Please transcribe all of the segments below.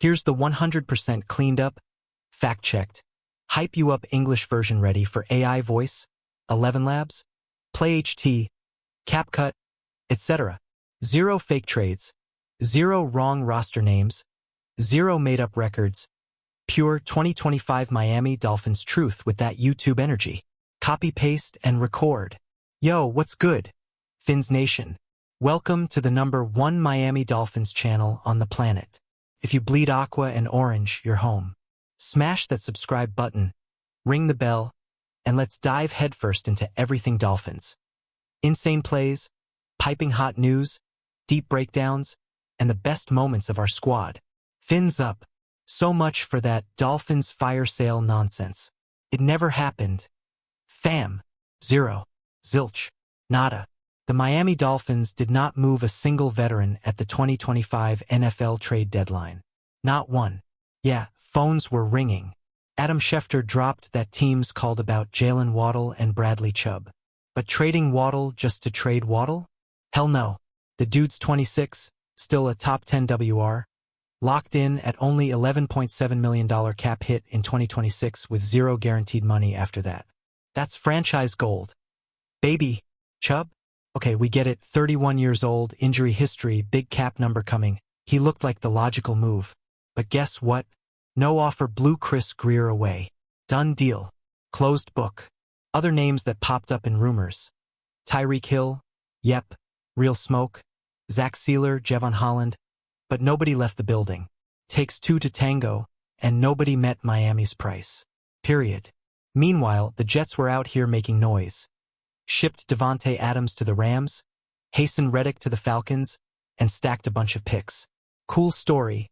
Here's the 100% cleaned up, fact-checked, hype you up English version ready for AI voice, 11 Labs, Play HT, CapCut, etc. Zero fake trades, zero wrong roster names, zero made-up records, pure 2025 Miami Dolphins truth with that YouTube energy. Copy, paste, and record. Yo, what's good? Fins Nation. Welcome to the #1 Miami Dolphins channel on the planet. If you bleed aqua and orange, you're home. Smash that subscribe button, ring the bell, and let's dive headfirst into everything Dolphins. Insane plays, piping hot news, deep breakdowns, and the best moments of our squad. Fins up. So much for that Dolphins fire sale nonsense. It never happened. Fam. Zero. Zilch. Nada. The Miami Dolphins did not move a single veteran at the 2025 NFL trade deadline. Not one. Yeah, phones were ringing. Adam Schefter dropped that teams called about Jalen Waddle and Bradley Chubb. But trading Waddle just to trade Waddle? Hell no. The dude's 26, still a top 10 WR, locked in at only $11.7 million cap hit in 2026 with zero guaranteed money after that. That's franchise gold. Baby. Chubb? Okay, we get it, 31 years old, injury history, big cap number coming. He looked like the logical move. But guess what? No offer blew Chris Greer away. Done deal. Closed book. Other names that popped up in rumors. Tyreek Hill. Yep. Real smoke. Zach Sealer, Jevon Holland. But nobody left the building. Takes two to tango, and nobody met Miami's price. Period. Meanwhile, the Jets were out here making noise. Shipped Devontae Adams to the Rams, hastened Reddick to the Falcons, and stacked a bunch of picks. Cool story.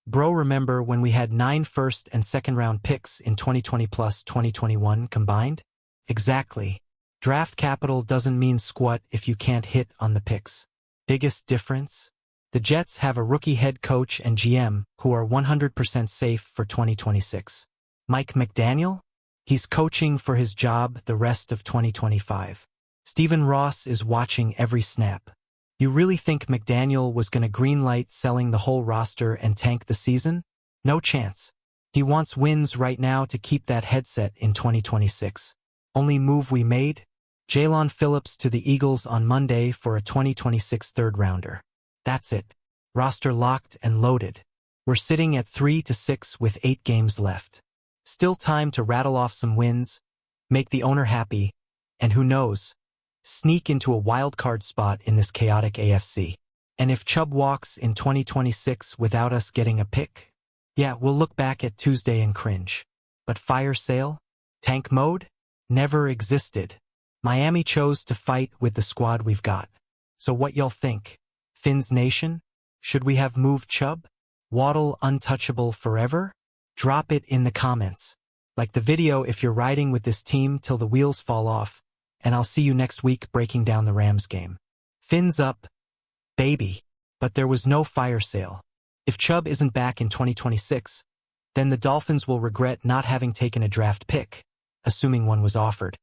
Bro, remember when we had 9 first and second round picks in 2020 plus 2021 combined? Exactly. Draft capital doesn't mean squat if you can't hit on the picks. Biggest difference? The Jets have a rookie head coach and GM who are 100% safe for 2026. Mike McDaniel? He's coaching for his job the rest of 2025. Stephen Ross is watching every snap. You really think McDaniel was going to greenlight selling the whole roster and tank the season? No chance. He wants wins right now to keep that headset in 2026. Only move we made? Jalen Phillips to the Eagles on Monday for a 2026 third-rounder. That's it. Roster locked and loaded. We're sitting at 3-6 with 8 games left. Still time to rattle off some wins, make the owner happy, and who knows, sneak into a wild card spot in this chaotic AFC. And if Chubb walks in 2026 without us getting a pick, yeah, we'll look back at Tuesday and cringe. But fire sale? Tank mode? Never existed. Miami chose to fight with the squad we've got. So what y'all think? Fins Nation? Should we have moved Chubb? Waddle untouchable forever? Drop it in the comments. Like the video if you're riding with this team till the wheels fall off, and I'll see you next week breaking down the Rams game. Fins up, baby. But there was no fire sale. If Chubb isn't back in 2026, then the Dolphins will regret not having taken a draft pick, assuming one was offered,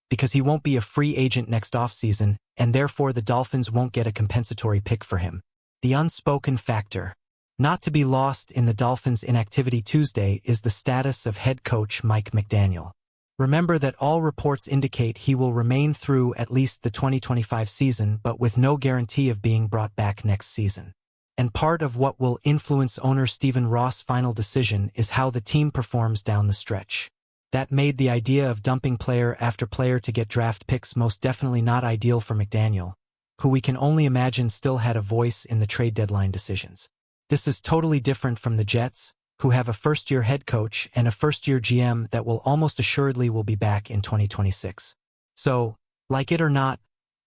because he won't be a free agent next offseason, and therefore the Dolphins won't get a compensatory pick for him. The unspoken factor. Not to be lost in the Dolphins' inactivity Tuesday is the status of head coach Mike McDaniel. Remember that all reports indicate he will remain through at least the 2025 season but with no guarantee of being brought back next season. And part of what will influence owner Stephen Ross' final decision is how the team performs down the stretch. That made the idea of dumping player after player to get draft picks most definitely not ideal for McDaniel, who we can only imagine still had a voice in the trade deadline decisions. This is totally different from the Jets, who have a first-year head coach and a first-year GM that will almost assuredly will be back in 2026. So, like it or not,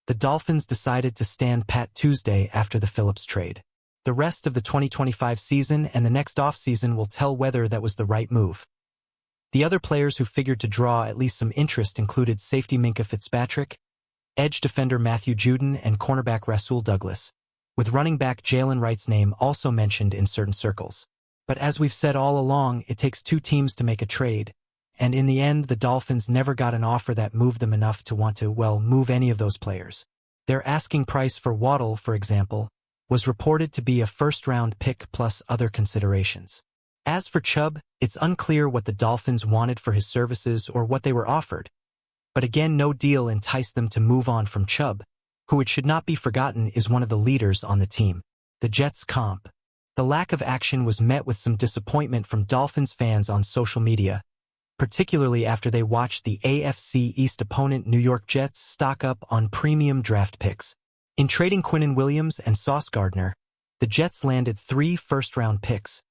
the Dolphins decided to stand pat Tuesday after the Phillips trade. The rest of the 2025 season and the next offseason will tell whether that was the right move. The other players who figured to draw at least some interest included safety Minkah Fitzpatrick, edge defender Matthew Judon, and cornerback Rasul Douglas, with running back Jalen Wright's name also mentioned in certain circles. But as we've said all along, it takes 2 teams to make a trade, and in the end the Dolphins never got an offer that moved them enough to want to, well, move any of those players. Their asking price for Waddle, for example, was reported to be a first-round pick plus other considerations. As for Chubb, it's unclear what the Dolphins wanted for his services or what they were offered. But again, no deal enticed them to move on from Chubb, who, it should not be forgotten, is one of the leaders on the team. The Jets' comp. The lack of action was met with some disappointment from Dolphins fans on social media, particularly after they watched the AFC East opponent New York Jets stock up on premium draft picks. In trading Quinnen Williams and Sauce Gardner, the Jets landed 3 first-round picks,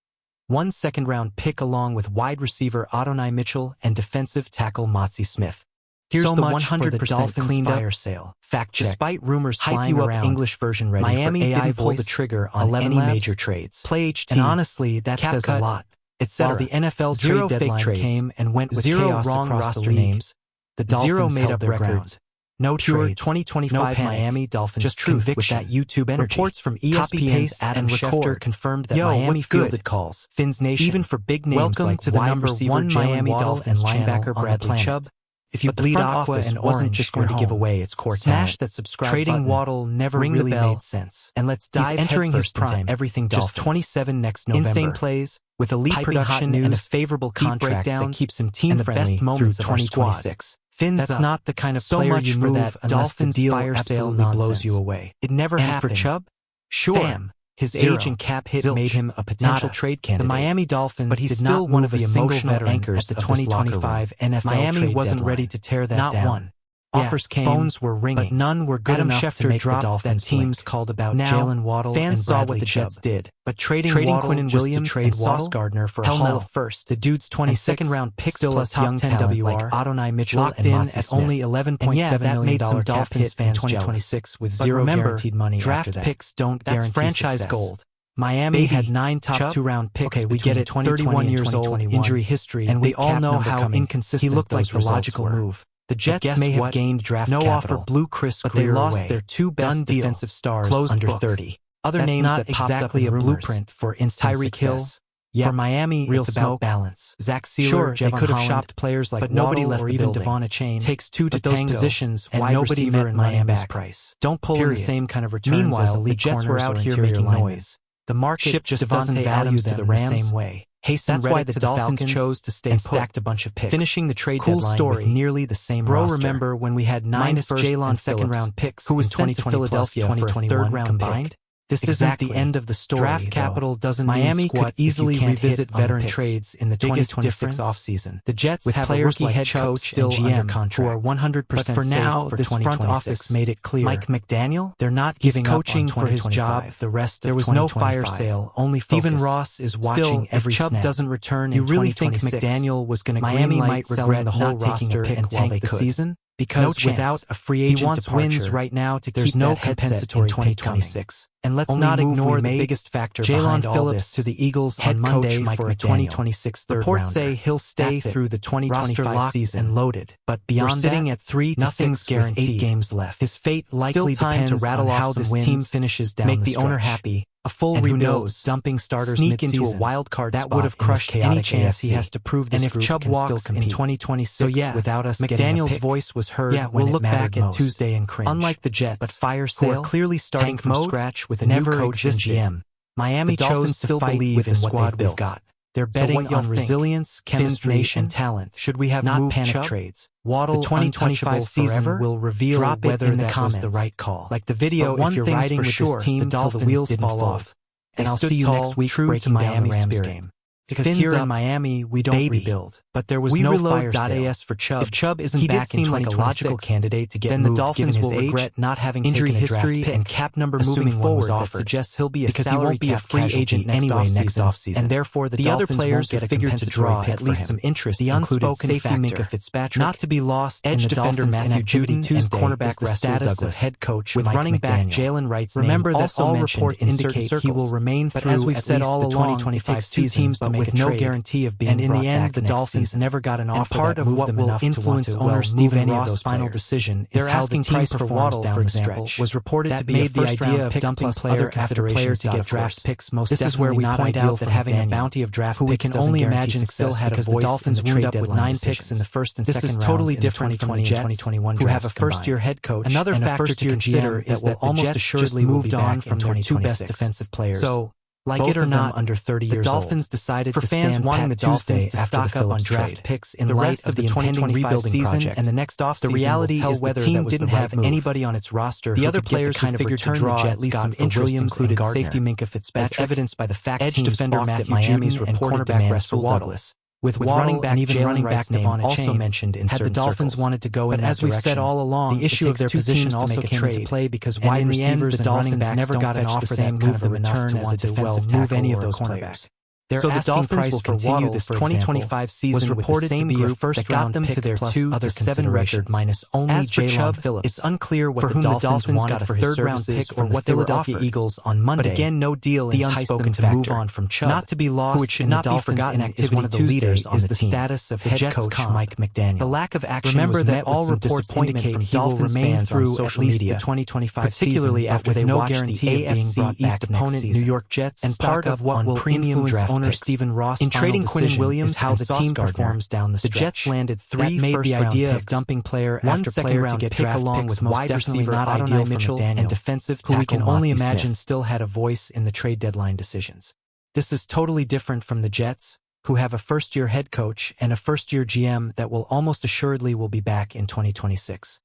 1 second-round pick along with wide receiver Adonai Mitchell and defensive tackle Motzie Smith. Here's so the much 100% Dolphins cleaned fire up sale. Fact check. Despite rumors Hype flying you up around, English version ready Miami for AI didn't pull voice the trigger on 11 any labs, major trades. Play HT, And honestly, that says a CapCut, lot. etc. While the NFL Zero trade fake deadline trades, came and went with 0 chaos wrong across roster the league, names, the Dolphins 0 made held up their records. ground. No Pure trades, 2025 no panic, Miami Dolphins just truth conviction with that YouTube energy. Reports from ESPN's Copy-paste Adam and Schefter record. confirmed that Yo, Miami what's good? fielded calls. Fins Nation, Even for big names welcome like to the wide number receiver 1 Jalen Miami Waddle Dolphins and channel linebacker on the Bradley planet. Chubb. If you But the bleed front aqua office and wasn't orange, just you're going to give home. away its core Smash talent. that subscribe Trading button. Waddle never Ring really the bell. made sense. And let's He's dive entering his headfirst into prime. everything Just Dolphins. 27 next November. Insane plays, with elite Piping production hot and a news, favorable deep contract that breakdowns, keeps him and the team-friendly best moments through of our squad. 2026. Fins That's up. not the kind of So player much you for move that unless the Dolphins deal fire sale absolutely nonsense. blows you away. It never And happened. for Chubb, Sure. bam, his Zero. age and cap hit Zilch. made him a potential Nada. trade candidate. The Miami Dolphins but he's did still not one of move the a single emotional veteran anchors at the of this locker 2025 room. NFL Miami trade wasn't deadline. ready to tear that Not down. one. Offers came, phones were ringing, but none were good Adam enough Schefter to make the dropped Dolphins that teams blink. called about Now, Jalen Waddle fans and saw Bradley what the Jets Chubb. did, But trading Waddle Quinnen just to Williams trade and Sauce Waddle? Gardner for a Hell haul no. of first, The dude's 26 second-round picks still plus a top young 10 talent WR, like Adonai Mitchell locked and in Motzie at Smith. only $11.7 And yeah, that million made some cap Dolphins hit in fans 2026 with But zero remember, guaranteed money draft after that. picks don't That's guarantee franchise success. gold. Miami Baby, had 9 top Chubb? 2-round picks. Okay, we get it. 31 years old, injury history, and we big all cap know number how coming. inconsistent He looked like those the results logical were. move. The But Jets guess may have what? gained draft No capital, offer blew Chris but they Greer lost away. their 2 best Done deal. defensive stars Closed under book. 30. Other That's names not that popped up exactly in a rumors. blueprint for instant Tyreek Hill. success. For Miami, real it's about smoke. balance. Zach Sealer, Sure, they Javon could have Holland, shopped players like but nobody Waddle left or the even building. Devon Chain. Takes 2 to But those tango, positions, and wide nobody receiver met and Miami's linebacker, price. don't pull in Period. the same kind of returns Meanwhile, as the elite Jets were corners out or here interior making linemen. noise. The market Ship just doesn't doesn't value value them them the the same same way. Hasten That's why Reddick the to the Dolphins Falcons chose to stay and put. stacked a bunch of picks, Finishing the trade cool deadline story. with nearly the same Bro, roster. remember when we had 9 Minus first Jalen and Phillips, second-round picks who was in sent to 2020 Philadelphia plus for a 2021 third-round combined? pick? This Exactly. isn't the end of the story. Draft though. capital doesn't Miami mean could squat easily if you can't revisit hit on the veteran picks. trades in the Biggest 2026 difference? offseason. The Jets With have have a a rookie rookie head head coach coach still and under GM contract, who are 100% but for safe now, for this front 2026. office made it clear. Mike McDaniel? They're not He's giving coaching up on for his job 2025. the rest of There was no 2025. fire sale, only Stephen focus. Ross is Still, watching every if Chubb snap. doesn't return You in really think 2026, McDaniel was going to Miami greenlight might selling regret the whole not taking a roster pick and while tank they the could. season? Because No chance. without a free He agent wants departure, wins right now to there's keep no that headset compensatory in pick 2026. And let's Only not move ignore we the made, biggest factor Jalen behind all Phillips this. to the Eagles Head on Monday coach Mike for a McDaniel. 2026 third Reports rounder. say he'll stay That's it. through the 2025 Roster locked season and loaded. But We're beyond sitting that, at 3 to nothing's 6 with 8 guaranteed. games left. His fate likely Still time depends to rattle on off how some this wins, team finishes down make the the owner stretch. happy. A full And who rebuild, knows, dumping starters sneak into a mid-season. wild card that spot would have in this crushed any chaotic chance he AFC. has to prove this And if group Chubb can walks still in compete. 2026 So yeah, without us getting a McDaniel's pick, voice was heard yeah, when we'll it look mattered back at most. Tuesday and cringe. Unlike the Jets, But fire who sale, are clearly starting tank from mode, scratch with a never new coach and existed. GM, Miami The Dolphins chose to still fight believe with in the what squad they've built. we've got. They're So betting what y'all on think? resilience, Fins chemistry, Nation? and talent. Should we have not moved panic Chubb? trades? Waddle, The 2025 untouchable season forever, will reveal drop it whether in the that comments. was the right call. Like the video, But one if you're thing's riding for with sure, this team the till the Dolphins wheels didn't fall fold. off. They And I'll stood see you tall, next week true to breaking down the Miami Rams spirit. game. Because Fins here up, in Miami, we don't baby. rebuild. But there was We no reload fire-sale for Chubb. If Chubb isn't he back did seem in like a logical 2026, candidate to get then the moved, Dolphins given will his age, regret not having injury taken a history, draft pick, and cap number assuming moving one was forward that offered. suggests he'll be a Because he salary won't be a cap free casualty agent anyway next offseason, offseason. and therefore the other Dolphins players won't get a figured to compensatory draw pick at for least him. some interest. The included unspoken safety factor, Minka Fitzpatrick, not to be lost edge in the defender Dolphins' Matthew inactivity Jeudy Tuesday, and cornerback is the Rasul status Douglas, of head coach with Mike running back McDaniel. Jalen Wright's Remember name that also all mentioned reports insert indicate circles. he will remain But through as we've at said least all the along, 2025 it takes two season, teams to but make with a no trade, guarantee of being and in brought the end, back the next Dolphins season. never got an And offer part that of moved what them will enough influence to owner move Stephen any of Ross's those final players. decision Their is how the asking team price for performs Waddle, down for the example, stretch. was reported That to be made a the idea first-round of pick dumping plus player other after player to considerations get draft picks most This is where definitely we not point ideal out for that having a McDaniel, bounty of draft who we picks can doesn't only guarantee imagine still success had a because the voice Dolphins in the wound trade up with deadline 9 picks in decisions. the first and This second is rounds totally in the different from the 2020 and Jets, 2021 who have drafts a first-year combined. head coach Another and a factor to first-year consider GM is that will that the almost Jets assuredly just will moved be on back from in their 2 best 2026. defensive players. So, like Both it or of them not, under 30 the years Dolphins old. decided For to fans stand wanting pat the Dolphins Tuesday to after stock the up on Phillips draft trade. picks in The light rest of of the the impending 2025 rebuilding season project and the next offseason the reality will tell is the whether team that was didn't the right have move. anybody on its roster The who other could get players the kind who of figured to return draw the at Jets least got some for interest Williams included and Gardner, safety Minkah as Fitzpatrick, evidenced by the fact edge teams defender balked at Matthew Miami's Judon, reported and cornerback demands Russell for Waddle. Douglas. With Waddle running back and even Jalen running back Wright's name Devon also Achane mentioned in had the certain Dolphins circles. wanted to go But in that as we've said direction, all along, the issue it of their takes 2 positions teams also to make came a trade. into play because And wide in the end, receivers the and running Dolphins backs never don't got an fetch offer the that same moved kind of them return enough to as want a to defensive move tackle any of or a those cornerback. players. Their So the asking Dolphins price will for continue Waddle, this for 2025 season was with the reported same to be a group that got first-round them to pick their plus 2 other to 7 considerations. record minus only As for Jalen Chubb, Phillips, it's unclear what for the whom the Dolphins Dolphins wanted got a for his third-round services pick or from the what they were Philadelphia offered. Eagles on Monday. But again, no deal The enticed them unspoken to move factor, on from Chubb. not to be lost who it should and not be Dolphins forgotten Inactivity is one of the Tuesday leaders on is the the team. status of The head Jets coach coach Mike McDaniel. The lack of action Remember was that met with all some reports disappointment indicate from he will Dolphins remain fans through on at social least media, the 2025 particularly season, after with they no watched the guarantee of being AFC brought East back next opponent season. New York Jets And stock part up of what on will premium influence draft owner picks. Stephen Ross' in final trading Quinn and decision Williams is how and the Sauce team Gardner, performs down the the stretch. Jets landed That 3 made the first-round idea of picks, dumping player one after player second-round to get pick draft along picks with most wide definitely receiver not Adonai ideal for Mitchell McDaniel, and defensive who we tackle can only Mazi imagine Smith. still had a voice in the trade deadline decisions. This is totally different from the Jets, who have a first-year head coach and a first-year GM that will almost assuredly will be back in 2026.